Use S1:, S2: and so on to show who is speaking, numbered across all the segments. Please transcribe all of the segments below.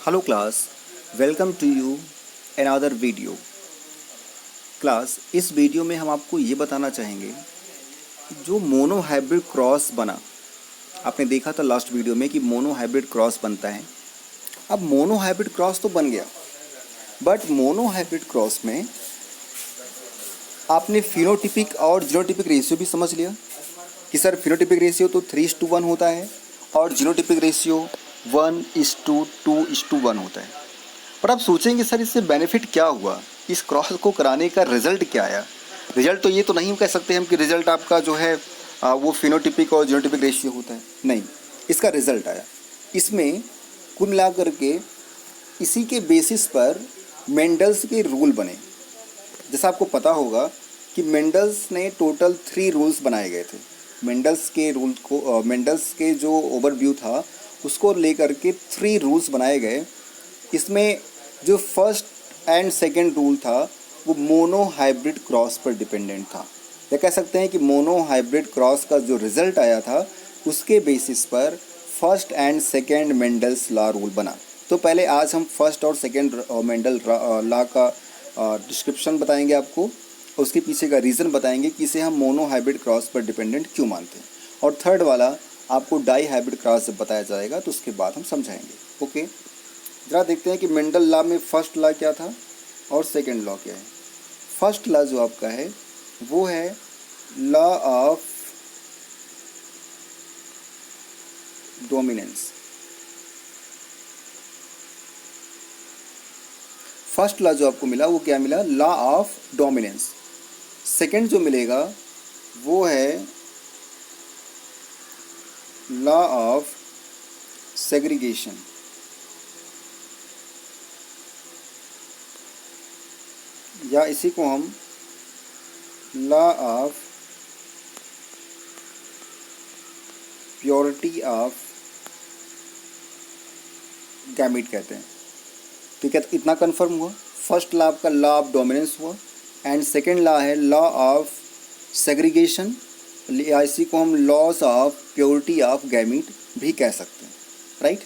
S1: Hello class, welcome to you another video. Class, इस video में हम आपको ये बताना चाहेंगे कि जो मोनो हाइब्रिड क्रॉस बना, आपने देखा था लास्ट वीडियो में कि मोनो हाइब्रिड क्रॉस बनता है। अब मोनो हाइब्रिड क्रॉस तो बन गया, बट मोनो हाइब्रिड क्रॉस में आपने फिनोटिपिक और जीनोटिपिक रेशियो भी समझ लिया कि सर फिनोटिपिक रेशियो तो 3:1 होता है और जीनोटिपिक रेशियो 1:2:1 होता है। पर आप सोचेंगे सर इससे बेनिफिट क्या हुआ, इस क्रॉस को कराने का रिजल्ट क्या आया। रिजल्ट तो ये तो नहीं कह सकते हम कि रिजल्ट आपका जो है वो फिनोटिपिक और जीनोटिपिक रेशियो होता है, नहीं। इसका रिजल्ट आया, इसमें कुल मिलाकर के इसी के बेसिस पर मेंडल्स के रूल बने। जैसा आपको पता होगा कि मेंडल्स ने टोटल 3 रूल्स बनाए गए थे। मेंडल्स के रूल को मेंडल्स के जो ओवरव्यू था उसको लेकर के 3 रूल्स बनाए गए। इसमें जो फर्स्ट एंड सेकंड रूल था वो मोनो हाइब्रिड क्रॉस पर डिपेंडेंट था, या कह सकते हैं कि मोनो हाइब्रिड क्रॉस का जो रिजल्ट आया था उसके बेसिस पर first and second Mendel's law rule बना। तो पहले आज हम फर्स्ट और सेकंड मेंडल लॉ का डिस्क्रिप्शन बताएंगे आपको, उसके पीछे का रीज़न बताएंगे कि इसे हम मोनो हाइब्रिड क्रॉस पर डिपेंडेंट क्यों मानते हैं, और थर्ड वाला आपको डाई हाइब्रिड क्रॉस जब बताया जाएगा तो उसके बाद हम समझाएंगे। ओके, जरा देखते हैं कि मेंडल लॉ में फर्स्ट लॉ क्या था और सेकंड लॉ क्या है। फर्स्ट लॉ जो आपका है वो है law of dominance. First law जो आपको मिला वो क्या मिला, लॉ ऑफ डोमिनेंस। सेकंड जो मिलेगा वो है लॉ ऑफ सेग्रीगेशन। या इसी को हम law of purity of gamete कहते हैं। ठीक है, तो इतना कंफर्म हुआ। फर्स्ट लॉ आपका लॉ ऑफ डोमिनेंस हुआ एंड सेकंड लॉ है लॉ ऑफ सेग्रीगेशन, या इसी को हम loss of purity of gamete भी कह सकते हैं, राइट।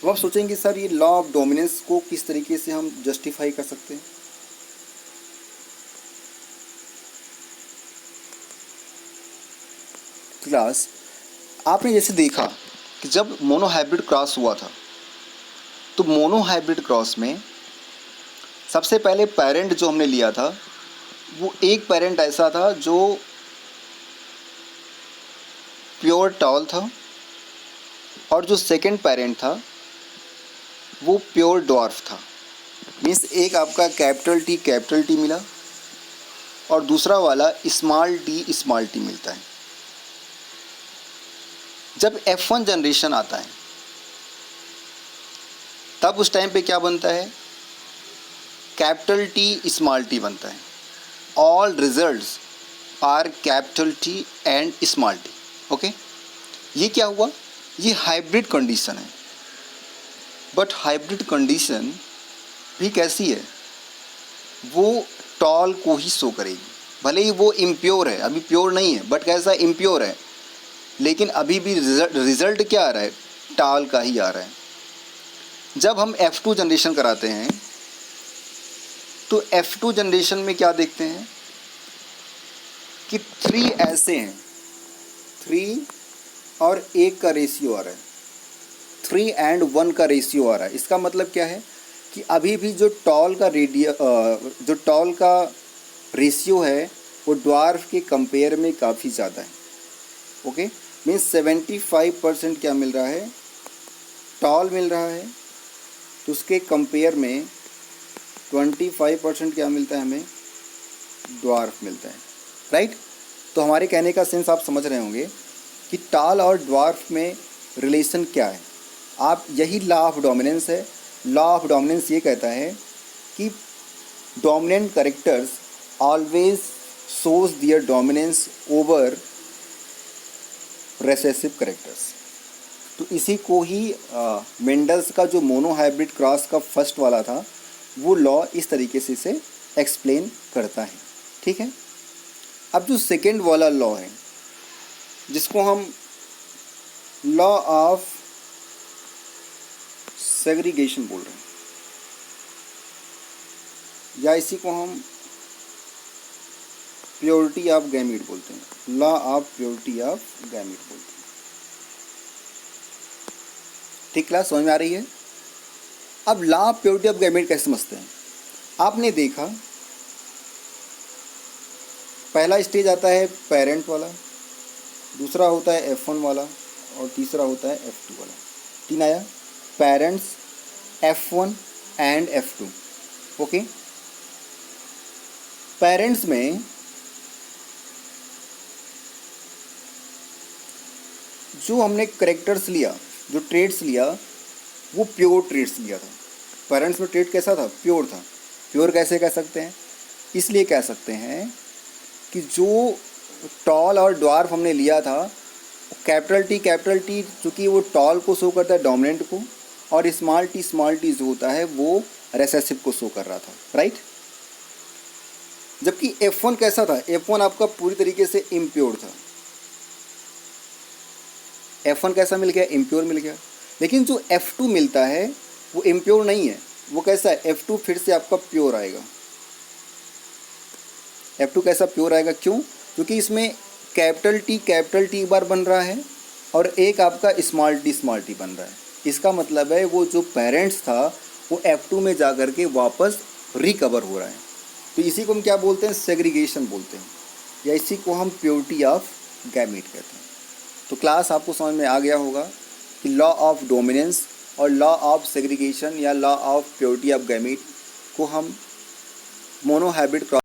S1: अब आप सोचेंगे सर ये लॉ ऑफ डोमिनेंस को किस तरीके से हम जस्टिफाई कर सकते हैं। क्लास, आपने जैसे देखा कि जब मोनो हाइब्रिड क्रॉस हुआ था तो मोनो हाइब्रिड क्रॉस में सबसे पहले पेरेंट जो हमने लिया था वो एक पेरेंट ऐसा था जो प्योर टॉल था, और जो सेकंड पेरेंट था वो प्योर डॉर्फ था। मीन्स एक आपका कैपिटल टी मिला और दूसरा वाला स्मॉल टी मिलता है। जब F1 जनरेशन आता है तब उस टाइम पे क्या बनता है, कैपिटल टी स्मॉल टी बनता है। All results are capital T and small T. Okay, ये क्या हुआ, ये हाइब्रिड कंडीशन है। बट हाइब्रिड कंडीशन भी कैसी है, वो टॉल को ही शो करेगी। भले ही वो इम्प्योर है, अभी प्योर नहीं है, बट कैसा इम्प्योर है, लेकिन अभी भी रिजल्ट क्या आ रहा है, टॉल का ही आ रहा है। जब हम F2 जनरेशन कराते हैं तो F2 जनरेशन में क्या देखते हैं कि 3 ऐसे हैं, 3 और 1 का रेशियो आ रहा है, 3 and 1 का रेशियो आ रहा है। इसका मतलब क्या है कि अभी भी जो टॉल का रेशियो है वो ड्वार्फ के कंपेयर में काफ़ी ज़्यादा है। ओके, मीन्स 75% क्या मिल रहा है, टॉल मिल रहा है, तो उसके कंपेयर में 25% क्या मिलता है, हमें ड्वार्फ मिलता है, राइट। तो हमारे कहने का सेंस आप समझ रहे होंगे कि टॉल और ड्वार्फ में रिलेशन क्या है। आप यही लॉ ऑफ डोमिनेंस है। लॉ ऑफ डोमिनेंस ये कहता है कि डोमिनेंट कैरेक्टर्स ऑलवेज शोज दियर डोमिनेंस ओवर रेसेसिव कैरेक्टर्स। तो इसी को ही मेंडल्स का जो मोनो हाइब्रिड क्रॉस का फर्स्ट वाला था वो लॉ इस तरीके से इसे एक्सप्लेन करता है। ठीक है, अब जो सेकेंड वाला लॉ है जिसको हम लॉ ऑफ सेग्रीगेशन बोल रहे हैं, या इसी को हम प्योरिटी ऑफ गैमीट बोलते हैं, law of purity of gamete बोलते हैं। ठीक क्लास, समझ में आ रही है? अब law of purity of gamete कैसे समझते हैं? आपने देखा पहला स्टेज आता है पेरेंट वाला, दूसरा होता है F1 वाला और तीसरा होता है F2 वाला। तीन आया, parents, F1 and F2। Okay, parents में जो हमने करेक्टर्स लिया, जो ट्रेड्स लिया, वो प्योर ट्रेड्स लिया था। पेरेंट्स में ट्रेड कैसा था? प्योर था। प्योर कैसे कह सकते हैं? इसलिए कह सकते हैं कि जो टॉल और ड्वार्फ हमने लिया था, कैपिटल टी चूँकि वो टॉल को शो करता है डोमिनेंट को, और स्मॉल टी जो होता है वो रेसेसिव को शो कर रहा था, राइट। जबकि F1 कैसा था? F1 आपका पूरी तरीके से इम्प्योर था। F1 कैसा मिल गया? इम्प्योर मिल गया। लेकिन जो F2 मिलता है वो इम्प्योर नहीं है। वो कैसा है? F2 फिर से आपका प्योर आएगा। F2 कैसा? प्योर आएगा। क्यों? क्योंकि इसमें कैपिटल टी एक बार बन रहा है और एक आपका स्मॉल टी बन रहा है। इसका मतलब है वो जो पेरेंट्स था वो F2 में जा कर के वापस रिकवर हो रहा है। तो इसी को हम क्या बोलते हैं? सेग्रीगेशन बोलते हैं, या इसी को हम प्योरिटी ऑफ गैमीट कहते हैं। तो क्लास आपको समझ में आ गया होगा कि लॉ ऑफ डोमिनेंस और लॉ ऑफ सेग्रीगेशन या law of purity of gamete को हम मोनोहैबिट